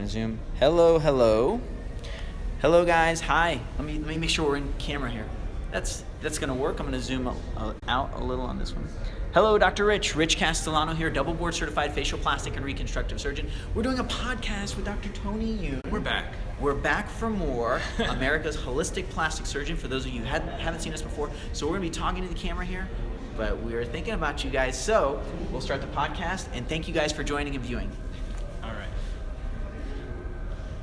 gonna zoom. Hello, hello. Hello guys, hi. Let me make sure we're in camera here. That's gonna work. I'm gonna zoom out a little on this one. Hello, Dr. Rich Castellano here, double board certified facial plastic and reconstructive surgeon. We're doing a podcast with Dr. Tony Youn. We're back. We're back for more. America's holistic plastic surgeon, for those of you who haven't seen us before. So we're gonna be talking to the camera here, but we were thinking about you guys. So we'll start the podcast, and thank you guys for joining and viewing. All right.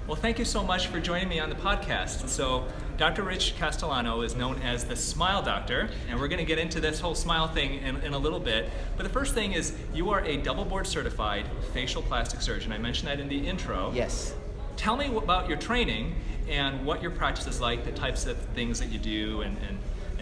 Well, thank you so much for joining me on the podcast. So Dr. Rich Castellano is known as the Smile Doctor, and we're going to get into this whole smile thing in a little bit. But the first thing is you are a double board certified facial plastic surgeon. I mentioned that in the intro. Yes. Tell me about your training and what your practice is like, the types of things that you do and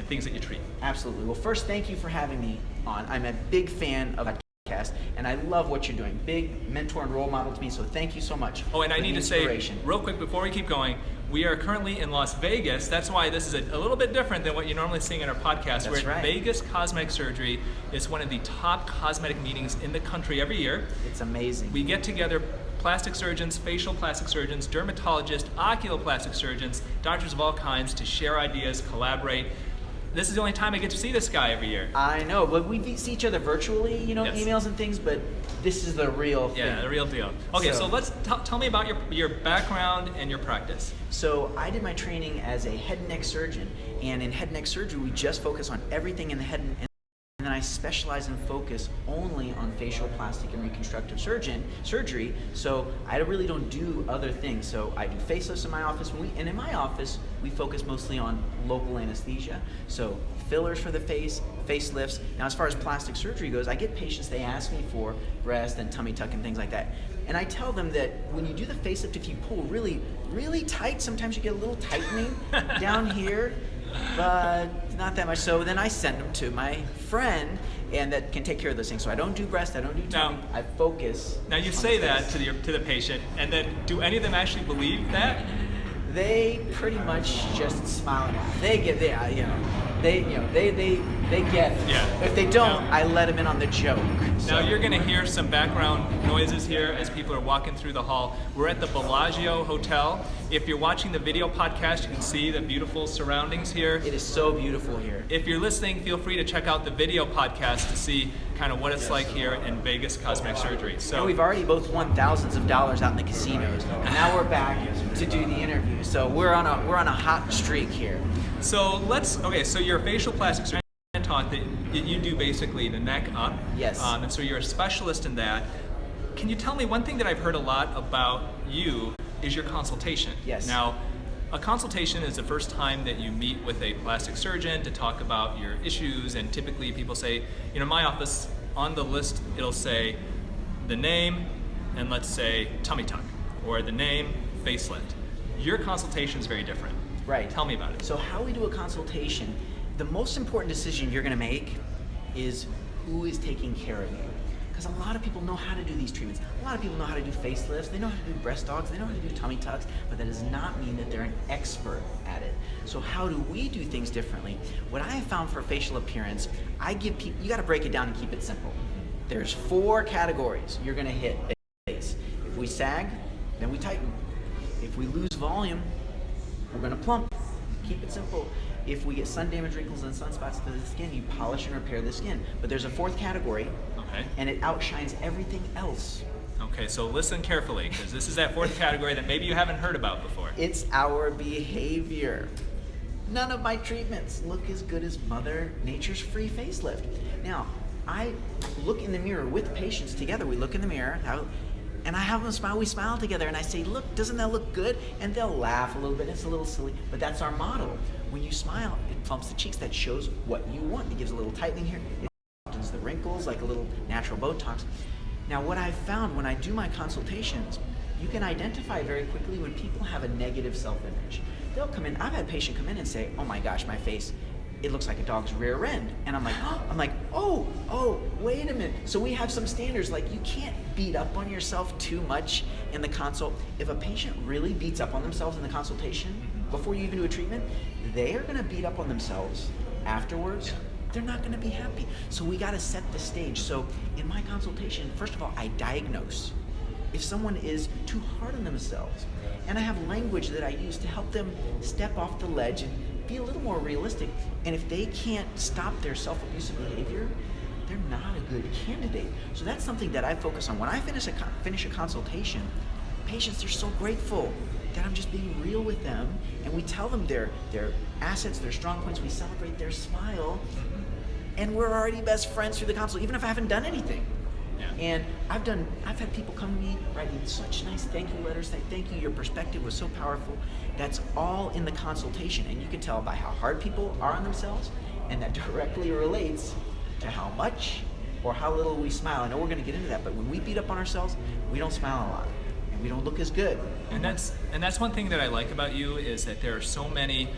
things that you treat. Absolutely. Well, first, thank you for having me on. I'm a big fan of the podcast, and I love what you're doing. Big mentor and role model to me, so thank you so much. Oh, and I need to say, real quick before we keep going, we are currently in Las Vegas. That's why this is a little bit different than what you're normally seeing in our podcast. That's We're at right. Vegas Cosmetic Surgery. It's one of the top cosmetic meetings in the country every year. It's amazing. We get together plastic surgeons, facial plastic surgeons, dermatologists, oculoplastic surgeons, doctors of all kinds to share ideas, collaborate. This is the only time I get to see this guy every year. I know, but we see each other virtually, Yes. emails and things, but this is the real thing. Yeah, the real deal. Okay, so let's tell me about your background and your practice. So I did my training as a head and neck surgeon, and in head and neck surgery, we just focus on everything in the head and then I specialize and focus only on facial plastic and reconstructive surgery. So I really don't do other things. So I do facelifts in my office, and in my office we focus mostly on local anesthesia. So fillers for the face, facelifts. Now as far as plastic surgery goes, I get patients, they ask me for breast and tummy tuck and things like that. And I tell them that when you do the facelift, if you pull really, really tight, sometimes you get a little tightening down here, but not that much. So then I send them to my friend, and that can take care of those things. So I don't do breast, I don't do tummy, I focus. Now you say that to the patient, and then do any of them actually believe that? They pretty much just smile and laugh. They get they get it. Yeah. If they don't, I let them in on the joke. Now you're going to hear some background noises here as people are walking through the hall. We're at the Bellagio Hotel. If you're watching the video podcast, you can see the beautiful surroundings here. It is so beautiful here. If you're listening, feel free to check out the video podcast to see kind of what it's like here in Vegas Cosmetic Surgery. So and we've already both won thousands of dollars out in the casinos, and now we're back to do the interview. So we're on a hot streak here. So so you're a facial plastic surgeon. Taught that you do basically the neck up. Yes. And so you're a specialist in that. Can you tell me one thing that I've heard a lot about you is your consultation? Yes. Now, a consultation is the first time that you meet with a plastic surgeon to talk about your issues, and typically people say, my office, on the list it'll say the name and let's say tummy tuck, or the name facelift. Your consultation is very different. Right. Tell me about it. So how we do a consultation, the most important decision you're going to make is who is taking care of you. Because a lot of people know how to do these treatments. A lot of people know how to do facelifts, they know how to do breast dogs, they know how to do tummy tucks, but that does not mean that they're an expert at it. So how do we do things differently? What I have found for facial appearance, I give people, you got to break it down and keep it simple. There's 4 categories you're going to hit face. If we sag, then we tighten. If we lose volume, we're going to plump. Keep it simple. If we get sun damage, wrinkles, and sunspots to the skin, you polish and repair the skin. But there's a 4th category, and it outshines everything else. Okay, so listen carefully, because this is that 4th category that maybe you haven't heard about before. It's our behavior. None of my treatments look as good as Mother Nature's free facelift. Now, I look in the mirror with patients together. We look in the mirror, and I have them smile. We smile together, and I say, look, doesn't that look good? And they'll laugh a little bit. It's a little silly, but that's our model. When you smile, it plumps the cheeks. That shows what you want. It gives a little tightening here. It softens the wrinkles like a little natural Botox. Now, what I've found when I do my consultations, you can identify very quickly when people have a negative self-image. They'll come in. I've had a patient come in and say, oh my gosh, my face, it looks like a dog's rear end. And I'm like, oh, wait a minute. So we have some standards, like you can't beat up on yourself too much in the consult. If a patient really beats up on themselves in the consultation, before you even do a treatment, they are gonna beat up on themselves afterwards. They're not gonna be happy. So we gotta set the stage. So in my consultation, first of all, I diagnose. if someone is too hard on themselves. And I have language that I use to help them step off the ledge and be a little more realistic. And if they can't stop their self-abusive behavior, they're not a good candidate. So that's something that I focus on. When I finish a consultation, patients are so grateful that I'm just being real with them, and we tell them their assets, their strong points, we celebrate their smile, and we're already best friends through the consult, even if I haven't done anything. Yeah. And I've had people come to me writing such nice thank you letters, say thank you, your perspective was so powerful. That's all in the consultation, and you can tell by how hard people are on themselves, and that directly relates to how much or how little we smile. I know we're going to get into that, but when we beat up on ourselves, we don't smile a lot, and we don't look as good. And that's one thing that I like about you, is that there are so many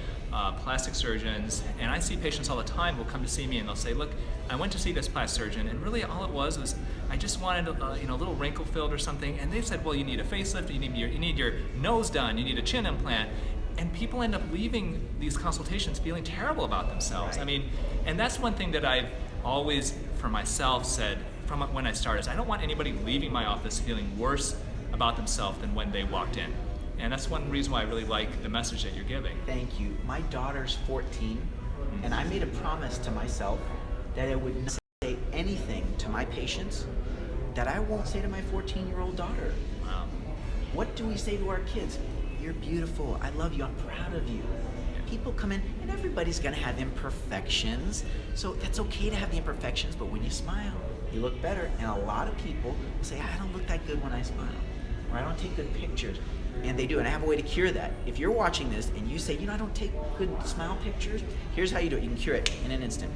plastic surgeons, and I see patients all the time who will come to see me and they'll say, look, I went to see this plastic surgeon, and really all it was I just wanted a little wrinkle filled or something, and they said, well, you need a facelift, you need your nose done, you need a chin implant, and people end up leaving these consultations feeling terrible about themselves. Right. I mean, and that's one thing that I've always for myself said from when I started, is I don't want anybody leaving my office feeling worse about themselves than when they walked in. And that's one reason why I really like the message that you're giving. Thank you. My daughter's 14, and I made a promise to myself that I would not say anything to my patients that I won't say to my 14-year-old daughter. Wow. What do we say to our kids? You're beautiful. I love you. I'm proud of you. People come in, and everybody's going to have imperfections, so that's okay to have the imperfections, but when you smile, you look better. And a lot of people say, I don't look that good when I smile, or I don't take good pictures. And they do, and I have a way to cure that. If you're watching this and you say, I don't take good smile pictures, here's how you do it. You can cure it in an instant.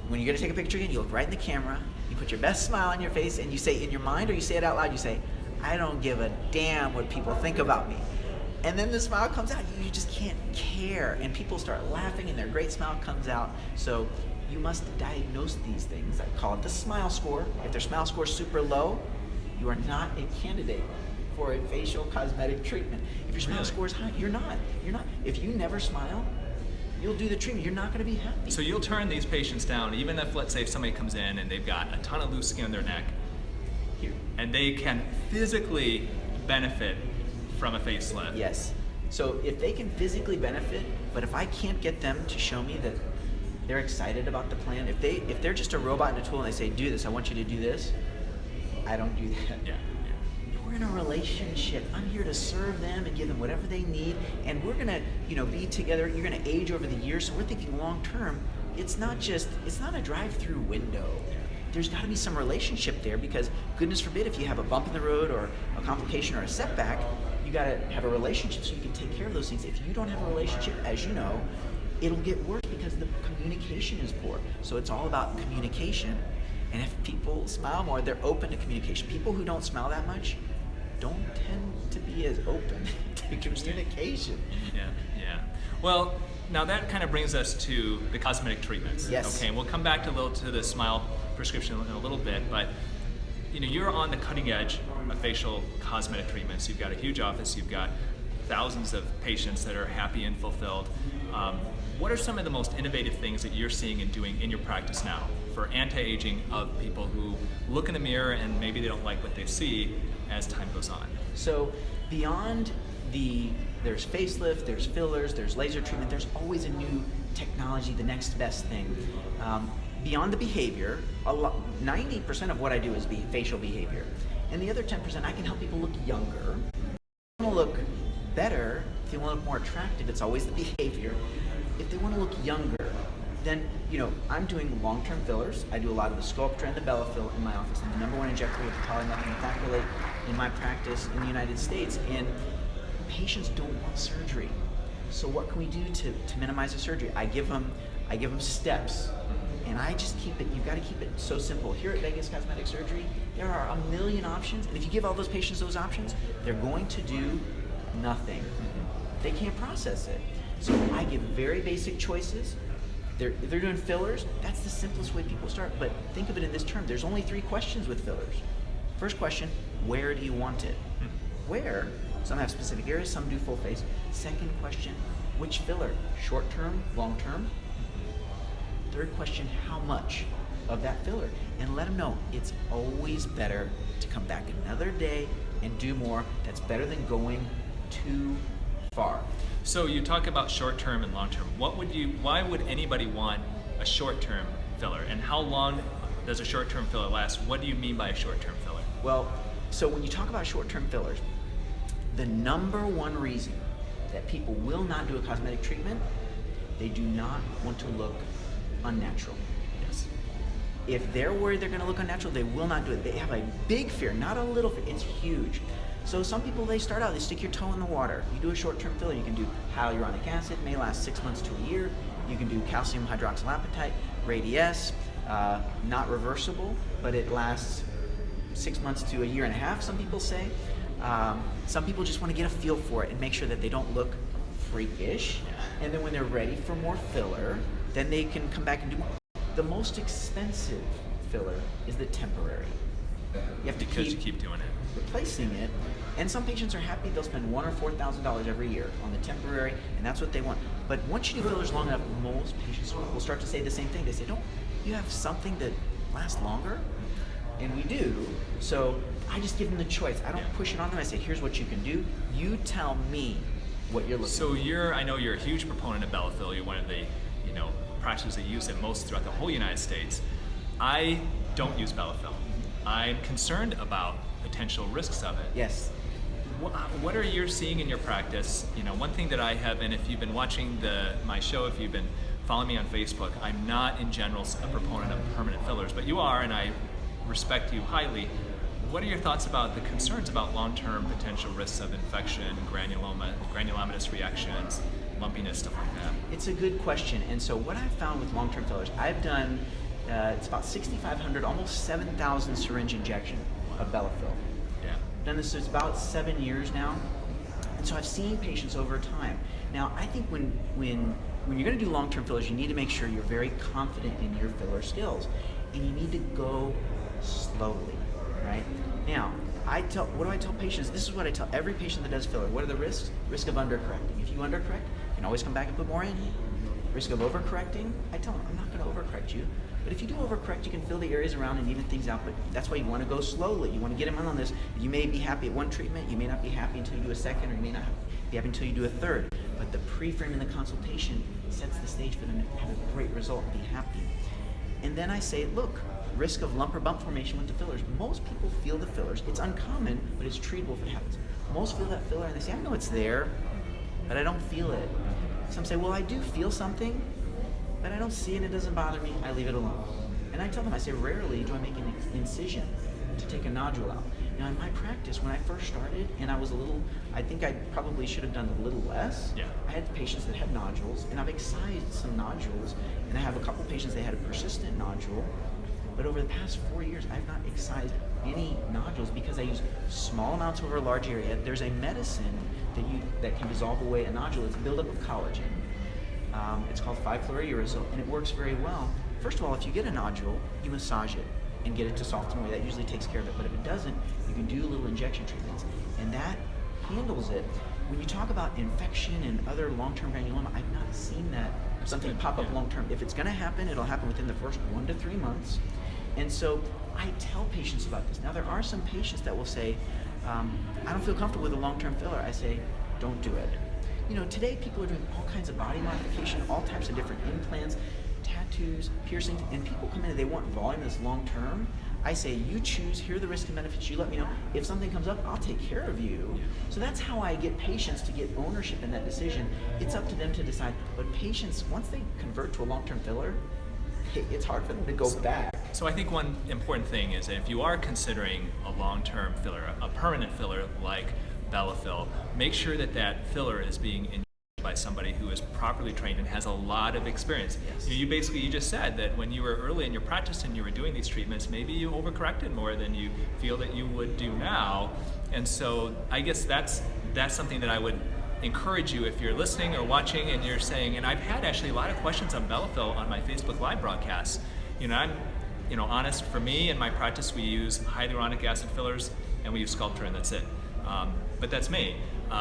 When you're going to take a picture again, you look right in the camera, you put your best smile on your face, and you say in your mind, or you say it out loud, you say, I don't give a damn what people think about me. And then the smile comes out. You just can't care. And people start laughing, and their great smile comes out. So you must diagnose these things. I call it the smile score. If their smile score is super low, you are not a candidate for a facial cosmetic treatment. If your smile score is high, you're not. If you never smile, you'll do the treatment. You're not going to be happy. So you'll turn these patients down, even if, let's say, somebody comes in and they've got a ton of loose skin on their neck, and they can physically benefit from a facelift. Yes. So if they can physically benefit, but if I can't get them to show me that they're excited about the plan, if they're just a robot and a tool and they say, do this, I want you to do this, I don't do that. Yeah. We're in a relationship. I'm here to serve them and give them whatever they need, and we're gonna, be together. You're gonna age over the years, so we're thinking long term. It's not a drive-through window. There's got to be some relationship there, because goodness forbid if you have a bump in the road or a complication or a setback, you got to have a relationship so you can take care of those things. If you don't have a relationship, as you know, it'll get worse because the communication is poor. So it's all about communication. And if people smile more, they're open to communication. People who don't smile that much don't tend to be as open to communication. Yeah. Well, now that kind of brings us to the cosmetic treatments. Yes. Okay, and we'll come back to the smile prescription in a little bit, but you're on the cutting edge of facial cosmetic treatments. You've got a huge office. You've got thousands of patients that are happy and fulfilled. What are some of the most innovative things that you're seeing and doing in your practice now for anti-aging of people who look in the mirror and maybe they don't like what they see as time goes on? So beyond there's facelift, there's fillers, there's laser treatment, there's always a new technology, the next best thing. Beyond the behavior, 90% of what I do is facial behavior. And the other 10%, I can help people look younger. If they want to look better, if they want to look more attractive, it's always the behavior. If they want to look younger, then, I'm doing long-term fillers. I do a lot of the Sculptra and the Bellafill in my office. I'm the #1 injector of polymethylmethacrylate in my practice in the United States. And patients don't want surgery. So what can we do to minimize the surgery? I give them steps. And I just you've got to keep it so simple. Here at Vegas Cosmetic Surgery, there are a million options. And if you give all those patients those options, they're going to do nothing. They can't process it. So I give very basic choices. If they're doing fillers, that's the simplest way people start. But think of it in this term. There's only 3 questions with fillers. First question, where do you want it? Where? Some have specific areas, some do full face. Second question, which filler? Short term, long term? Third question, how much of that filler? And let them know it's always better to come back another day and do more. That's better than going too far. So you talk about short-term and long-term. Why would anybody want a short-term filler, and how long does a short-term filler last? What do you mean by a short-term filler? Well, so when you talk about short-term fillers, the number one reason that people will not do a cosmetic treatment, they do not want to look unnatural. Yes. If they're worried they're going to look unnatural, they will not do it. They have a big fear, not a little fear. It's huge. So some people, they start out, they stick your toe in the water. You do a short-term filler, you can do hyaluronic acid, may last 6 months to a year. You can do calcium hydroxylapatite, Radiesse, not reversible, but it lasts 6 months to a year and a half, some people say. Some people just want to get a feel for it and make sure that they don't look freakish. And then when they're ready for more filler, then they can come back and do more. The most expensive filler is the temporary. You have to keep doing it, replacing it. And some patients are happy, they'll spend $1,000 or $4,000 every year on the temporary, and that's what they want. But once you do fillers long enough, most patients will start to say the same thing. They say, don't you have something that lasts longer? And we do. So I just give them the choice. I don't push it on them. I say, here's what you can do. You tell me what you're looking for. So I know you're a huge proponent of Bellafill. You're one of the practitioners that use it most throughout the whole United States. I don't use Bellafill. I'm concerned about potential risks of it. Yes. What are you seeing in your practice? One thing that I have, and if you've been watching my show, if you've been following me on Facebook, I'm not in general a proponent of permanent fillers, but you are, and I respect you highly. What are your thoughts about the concerns about long-term potential risks of infection, granulomatous reactions, lumpiness, stuff like that? It's a good question. And so what I've found with long-term fillers, I've done, it's about 6,500, almost 7,000 syringe injection of Bellafill. Yeah. I've done this, it's about 7 years now. And so I've seen patients over time. Now, I think when you're going to do long-term fillers, you need to make sure you're very confident in your filler skills. And you need to go slowly, right? Now, what do I tell patients? This is what I tell every patient that does filler. What are the risks? Risk of undercorrecting. If you undercorrect, you can always come back and put more in. Risk of overcorrecting, I tell them, I'm not going to overcorrect you. But if you do overcorrect, you can fill the areas around and even things out. But that's why you want to go slowly. You want to get them on this. You may be happy at one treatment. You may not be happy until you do a second, or you may not be happy until you do a third. But the pre-frame and the consultation sets the stage for them to have a great result and be happy. And then I say, look, risk of lump or bump formation with the fillers. Most people feel the fillers. It's uncommon, but it's treatable if it happens. Most feel that filler and they say, I know it's there, but I don't feel it. Some say, well, I do feel something, but I don't see it, it doesn't bother me, I leave it alone. And I tell them, I say, rarely do I make an incision to take a nodule out. Now in my practice, when I first started, and I think I probably should have done a little less. Yeah. I had patients that had nodules, and I've excised some nodules, and I have a couple patients that had a persistent nodule. But over the past 4 years, I've not excised any nodules because I use small amounts over a large area. There's a medicine that can dissolve away a nodule. It's a buildup of collagen. It's called 5-fluorouracil, and it works very well. First of all, if you get a nodule, you massage it and get it to soften away. That usually takes care of it. But if it doesn't, you can do little injection treatments, and that handles it. When you talk about infection and other long-term granuloma, I've not seen that something pop up long-term. If it's going to happen, it'll happen within the first 1 to 3 months. And so I tell patients about this. Now, there are some patients that will say, I don't feel comfortable with a long-term filler. I say, don't do it. Today people are doing all kinds of body modification, all types of different implants, tattoos, piercings, and people come in and they want volume that's long-term. I say, you choose, here are the risks and benefits, you let me know. If something comes up, I'll take care of you. So that's how I get patients to get ownership in that decision. It's up to them to decide. But patients, once they convert to a long-term filler, it's hard for them to go back. So I think one important thing is that if you are considering a long-term filler, a permanent filler like Bellafill, make sure that that filler is being injected by somebody who is properly trained and has a lot of experience. Yes. You just said that when you were early in your practice and you were doing these treatments, maybe you overcorrected more than you feel that you would do now. And so I guess that's something that I would encourage you, if you're listening or watching and you're saying, and I've had actually a lot of questions on Bellafill on my Facebook Live broadcasts. I'm honest, for me in my practice, we use hyaluronic acid fillers and we use Sculptra, and that's it. But that's me.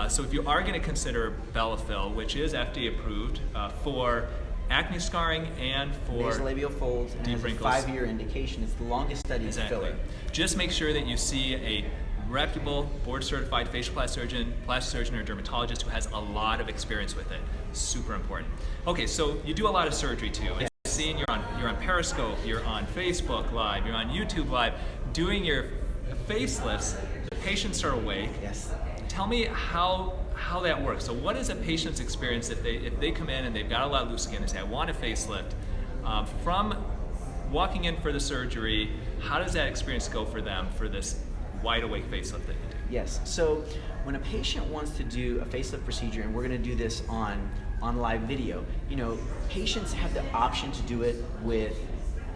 So if you are going to consider Bellafill, which is FDA approved for acne scarring and for nasolabial folds, and deep has a wrinkles. 5-year indication. It's the longest studied filler. Just make sure that you see a reputable, board-certified facial plastic surgeon, or dermatologist who has a lot of experience with it. Super important. Okay, so you do a lot of surgery too. Yes. I've seen you're on Periscope, you're on Facebook Live, you're on YouTube Live, doing your facelifts. The patients are awake. Yes. Tell me how that works. So what is a patient's experience if they come in and they've got a lot of loose skin and say, I want a facelift, from walking in for the surgery, how does that experience go for them for this wide awake facelift that you do? Yes, so when a patient wants to do a facelift procedure, and we're going to do this on live video, patients have the option to do it with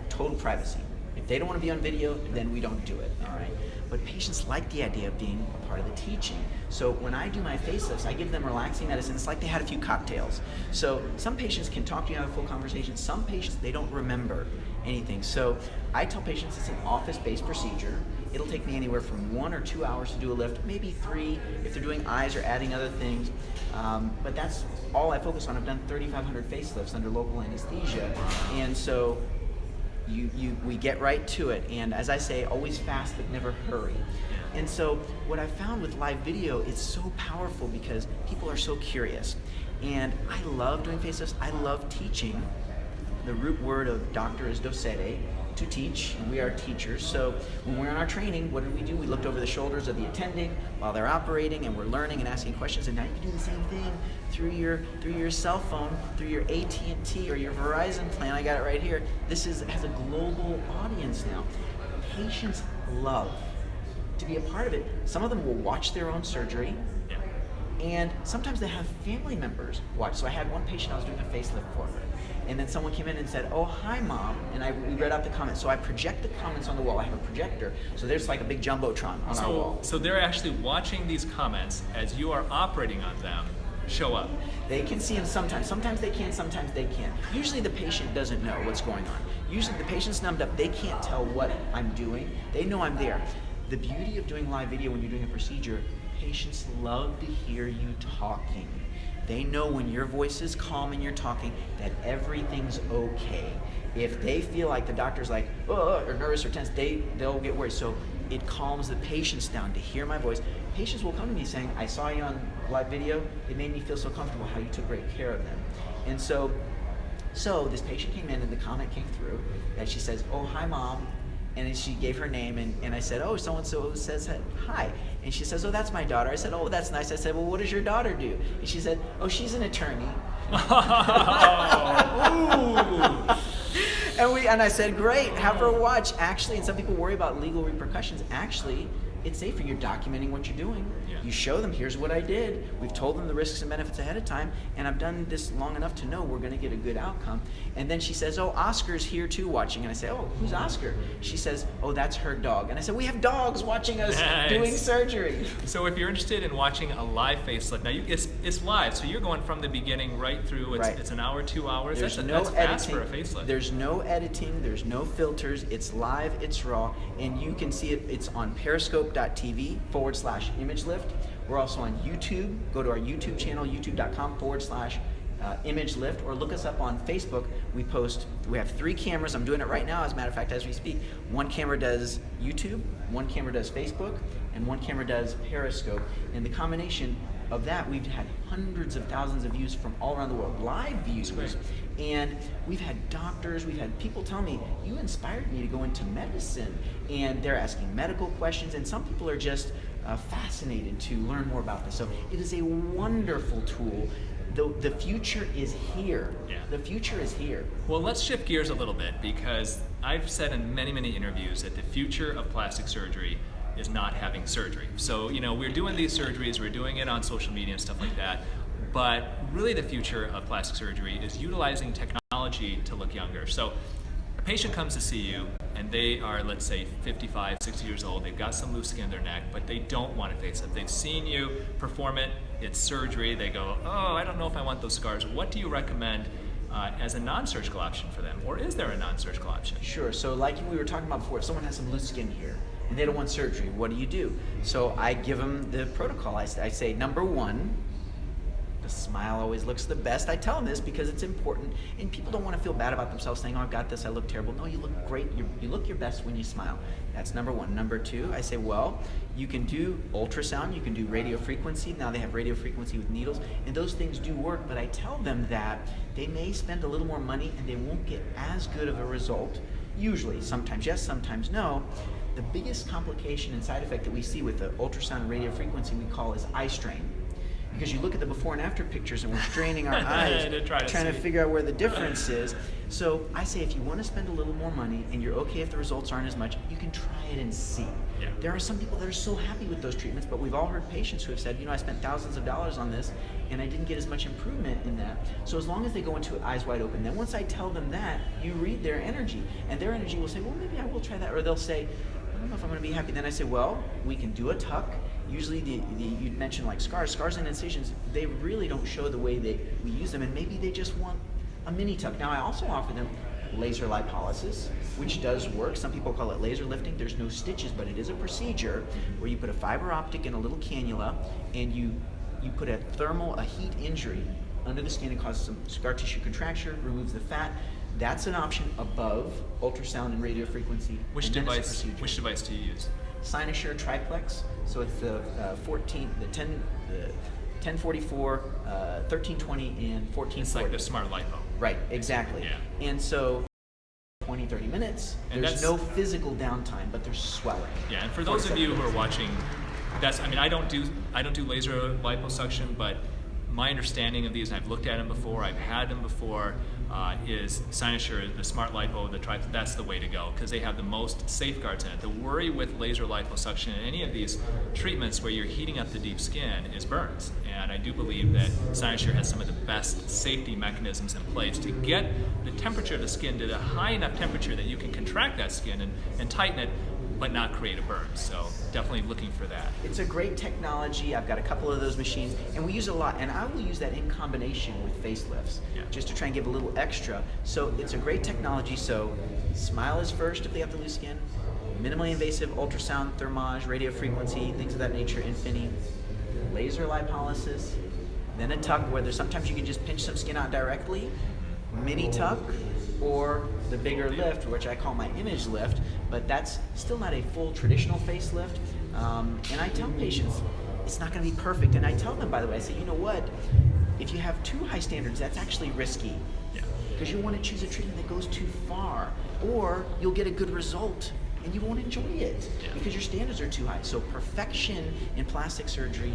total privacy. If they don't want to be on video, then we don't do it, all right? But patients like the idea of being a part of the teaching. So when I do my facelifts, I give them relaxing medicine. It's like they had a few cocktails. So some patients can talk to you and have a full conversation. Some patients, they don't remember anything. So I tell patients it's an office-based procedure. It'll take me anywhere from 1 or 2 hours to do a lift, maybe 3 if they're doing eyes or adding other things. But that's all I focus on. I've done 3,500 facelifts under local anesthesia. And so we get right to it, and as I say, always fast but never hurry. And so what I found with live video, it's so powerful because people are so curious. And I love doing facelifts. I love teaching. The root word of doctor is docere, to teach, and we are teachers. So when we're on our training, what did? We looked over the shoulders of the attending while they're operating, and we're learning and asking questions. And now you can do the same thing through your cell phone, through your AT&T or your Verizon plan. I got it right here. This has a global audience now. Patients love to be a part of it. Some of them will watch their own surgery. And sometimes they have family members watch. So I had one patient, I was doing a facelift for her. And then someone came in and said, oh, hi, Mom. And we read out the comments. So I project the comments on the wall. I have a projector. So there's like a big Jumbotron on our wall. So they're actually watching these comments as you are operating on them show up. They can see them sometimes. Sometimes they can, sometimes they can't. Usually the patient doesn't know what's going on. Usually the patient's numbed up. They can't tell what I'm doing. They know I'm there. The beauty of doing live video when you're doing a procedure, patients love to hear you talking. They know when your voice is calm and you're talking that everything's okay. If they feel like the doctor's like, oh, or nervous or tense, they'll get worried. So it calms the patients down to hear my voice. Patients will come to me saying, I saw you on live video. It made me feel so comfortable how you took great care of them. And so this patient came in and the comment came through that she says, oh, hi, Mom. And then she gave her name, and I said, oh, so-and-so says hi. And she says, oh, that's my daughter. I said, oh, that's nice. I said, well, what does your daughter do? And she said, oh, she's an attorney. And I said, great, have her watch. Actually, and some people worry about legal repercussions. Actually, it's safer. You're documenting what you're doing. Yeah. You show them, here's what I did. We've told them the risks and benefits ahead of time, and I've done this long enough to know we're going to get a good outcome. And then she says, oh, Oscar's here too watching. And I say, oh, who's Oscar? She says, oh, that's her dog. And I said, we have dogs watching us doing surgery. So if you're interested in watching a live facelift, now it's live, so you're going from the beginning right through. It's an hour, 2 hours. That's fast for a facelift. There's no editing. There's no filters. It's live. It's raw. And you can see it. It's on periscope.tv/ImageLift. We're also on YouTube. Go to our YouTube channel, youtube.com/ImageLift, or look us up on Facebook. We have 3 cameras. I'm doing it right now, as a matter of fact, as we speak. One camera does YouTube, one camera does Facebook, and one camera does Periscope. And the combination of that, we've had hundreds of thousands of views from all around the world, live views. And we've had doctors, we've had people tell me, you inspired me to go into medicine. And they're asking medical questions, and some people are just fascinated to learn more about this. So it is a wonderful tool. The future is here. Yeah. The future is here. Well, let's shift gears a little bit, because I've said in many, many interviews that the future of plastic surgery is not having surgery. So, we're doing these surgeries, we're doing it on social media and stuff like that, but really the future of plastic surgery is utilizing technology to look younger. So a patient comes to see you and they are, let's say, 55, 60 years old, they've got some loose skin in their neck, but they don't want a facelift. They've seen you perform it, it's surgery, they go, oh, I don't know if I want those scars. What do you recommend as a non-surgical option for them? Or is there a non-surgical option? Sure, so like we were talking about before, if someone has some loose skin here and they don't want surgery, what do? So I give them the protocol. I say, number 1, The smile always looks the best. I tell them this because it's important, and people don't want to feel bad about themselves saying, oh, I've got this, I look terrible. No, you look great. You look your best when you smile. That's number one. Number two, I say, well, you can do ultrasound, you can do radio frequency. Now they have radio frequency with needles, and those things do work, but I tell them that they may spend a little more money and they won't get as good of a result. Usually, sometimes yes, sometimes no. The biggest complication and side effect that we see with the ultrasound and radio frequency we call is eye strain. Because you look at the before and after pictures and we're straining our eyes trying to figure out where the difference is. So I say if you want to spend a little more money and you're okay if the results aren't as much, you can try it and see. Yeah. There are some people that are so happy with those treatments, but we've all heard patients who have said, I spent thousands of dollars on this and I didn't get as much improvement in that. So as long as they go into it eyes wide open, then once I tell them that, you read their energy, and their energy will say, well, maybe I will try that, or they'll say, I don't know if I'm going to be happy. Then I say, well, we can do a tuck. Usually, you'd mentioned like scars and incisions, they really don't show the way we use them, and maybe they just want a mini tuck. Now, I also offer them laser lipolysis, which does work. Some people call it laser lifting. There's no stitches, but it is a procedure where you put a fiber optic in a little cannula, and you put a heat injury under the skin. It causes some scar tissue contracture, removes the fat. That's an option above ultrasound and radio frequency. Which device do you use? Cynosure triplex. So it's the 1044, 1320, and 1440. It's like the smart lipo. Right, exactly. Yeah. And so 20, 30 minutes, and there's no physical downtime, but there's swelling. Yeah, and for those of you who are watching, I don't do laser liposuction, but my understanding of these, and I've looked at them before, I've had them before, is Cynosure, the smart lipo, that's the way to go, because they have the most safeguards in it. The worry with laser liposuction and any of these treatments where you're heating up the deep skin is burns. And I do believe that Cynosure has some of the best safety mechanisms in place to get the temperature of the skin to a high enough temperature that you can contract that skin and tighten it, but not create a burn. So definitely looking for that. It's a great technology. I've got a couple of those machines, and we use it a lot. And I will use that in combination with facelifts, just to try and give a little extra. So it's a great technology. So smile is first if they have to lose skin. Minimally invasive ultrasound, thermage, radio frequency, things of that nature, Infini. Laser lipolysis. Then a tuck, where sometimes you can just pinch some skin out directly. Mini tuck, or the bigger lift, which I call my ImageLift, but that's still not a full traditional facelift. And I tell patients, it's not going to be perfect. And I tell them, by the way, I say, you know what? If you have too high standards, that's actually risky. Because you want to choose a treatment that goes too far, or you'll get a good result and you won't enjoy it because your standards are too high. So perfection in plastic surgery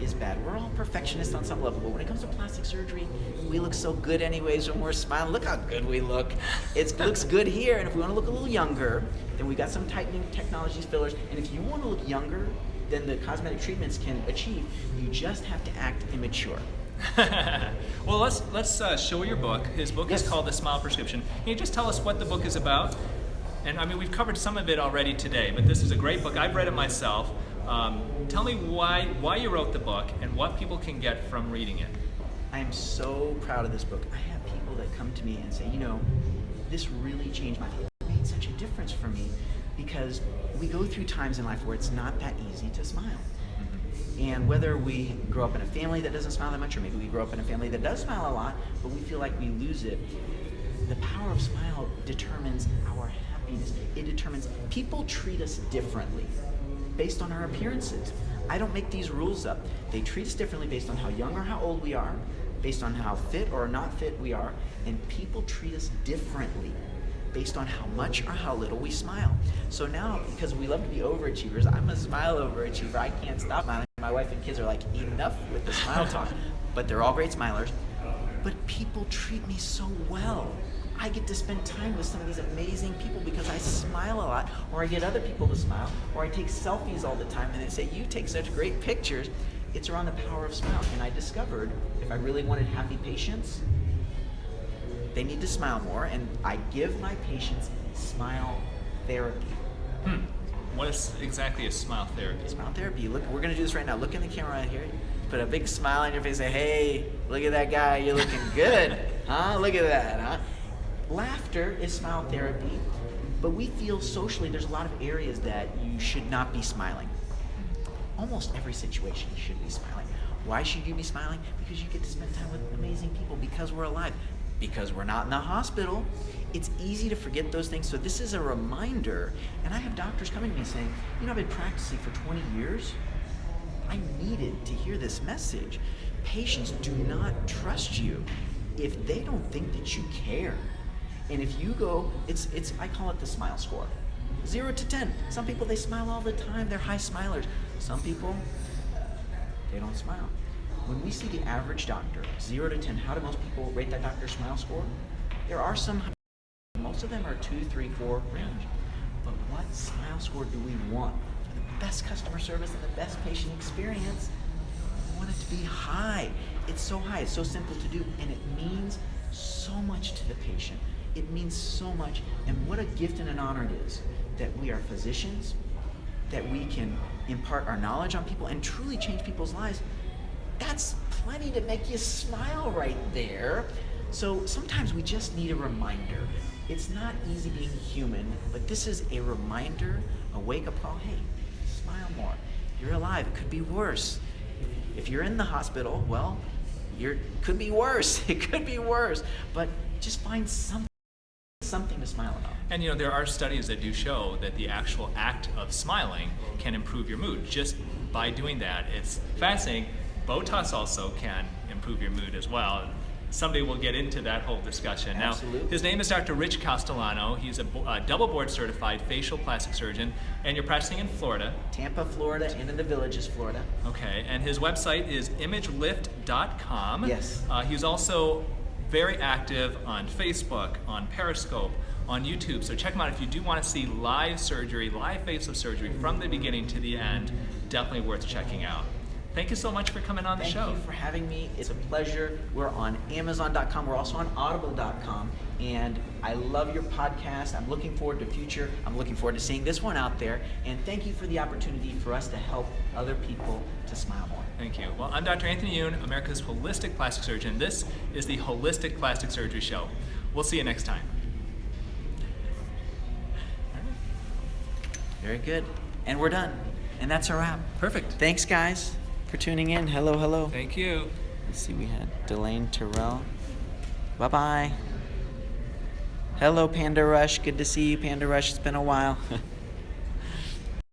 is bad. We're all perfectionists on some level, but when it comes to plastic surgery, we look so good anyways when we're smiling. Look how good we look. It looks good here, and if we want to look a little younger, then we got some tightening technologies, fillers, and if you want to look younger than the cosmetic treatments can achieve, you just have to act immature. Well, let's show your book. His book is called The Smile Prescription. Can you just tell us what the book is about? And I mean, we've covered some of it already today, but this is a great book. I've read it myself. Tell me why you wrote the book and what people can get from reading it. I am so proud of this book. I have people that come to me and say, this really changed my life. It made such a difference for me, because we go through times in life where it's not that easy to smile. And whether we grow up in a family that doesn't smile that much, or maybe we grow up in a family that does smile a lot, but we feel like we lose it, the power of smile determines our happiness. It determines people treat us differently based on our appearances. I don't make these rules up. They treat us differently based on how young or how old we are, based on how fit or not fit we are, and people treat us differently based on how much or how little we smile. So now, because we love to be overachievers, I'm a smile overachiever. I can't stop smiling. My wife and kids are like, enough with the smile talk. But they're all great smilers. But people treat me so well. I get to spend time with some of these amazing people because I smile a lot, or I get other people to smile, or I take selfies all the time and they say, you take such great pictures. It's around the power of smile. And I discovered if I really wanted happy patients, they need to smile more, and I give my patients smile therapy. What is exactly a smile therapy? Smile therapy. Look, we're going to do this right now. Look in the camera right here. Put a big smile on your face and say, hey, look at that guy. You're looking good. Huh? Look at that, huh? Laughter is smile therapy, but we feel socially there's a lot of areas that you should not be smiling. Almost every situation you should be smiling. Why should you be smiling? Because you get to spend time with amazing people, because we're alive, because we're not in the hospital. It's easy to forget those things. So this is a reminder. And I have doctors coming to me saying, you know, I've been practicing for 20 years. I needed to hear this message. Patients do not trust you if they don't think that you care. And if you go, I call it the smile score. 0 to 10. Some people, they smile all the time. They're high smilers. Some people, they don't smile. When we see the average doctor, 0 to 10, how do most people rate that doctor's smile score? There are some, most of them are 2, 3, 4 range. But what smile score do we want for the best customer service and the best patient experience? We want it to be high. It's so high, it's so simple to do, and it means so much to the patient. It means so much, and what a gift and an honor it is that we are physicians, that we can impart our knowledge on people and truly change people's lives. That's plenty to make you smile right there. So sometimes we just need a reminder. It's not easy being human, but this is a reminder, a wake-up call. Hey, smile more. You're alive. It could be worse. If you're in the hospital, well, could be worse. It could be worse. But just find something to smile about. And you know, there are studies that do show that the actual act of smiling can improve your mood. Just by doing that, it's fascinating. Botox also can improve your mood as well. Someday we'll get into that whole discussion. Absolutely. Now, his name is Dr. Rich Castellano. He's a double board certified facial plastic surgeon, and you're practicing in Florida. Tampa, Florida, and in the Villages, Florida. Okay, and his website is ImageLift.com. Yes. He's also very active on Facebook, on Periscope, on YouTube. So check him out if you do want to see live surgery, live face of surgery from the beginning to the end. Definitely worth checking out. Thank you so much for coming on the show. Thank you for having me. It's a pleasure. We're on Amazon.com. We're also on Audible.com. And I love your podcast. I'm looking forward to the future. I'm looking forward to seeing this one out there. And thank you for the opportunity for us to help other people to smile more. Thank you. Well, I'm Dr. Anthony Youn, America's holistic plastic surgeon. This is the Holistic Plastic Surgery Show. We'll see you next time. Very good. And we're done. And that's a wrap. Perfect. Thanks, guys, for tuning in. Hello, hello. Thank you. Let's see, we had Delane Terrell. Bye-bye. Hello, Panda Rush. Good to see you, Panda Rush. It's been a while.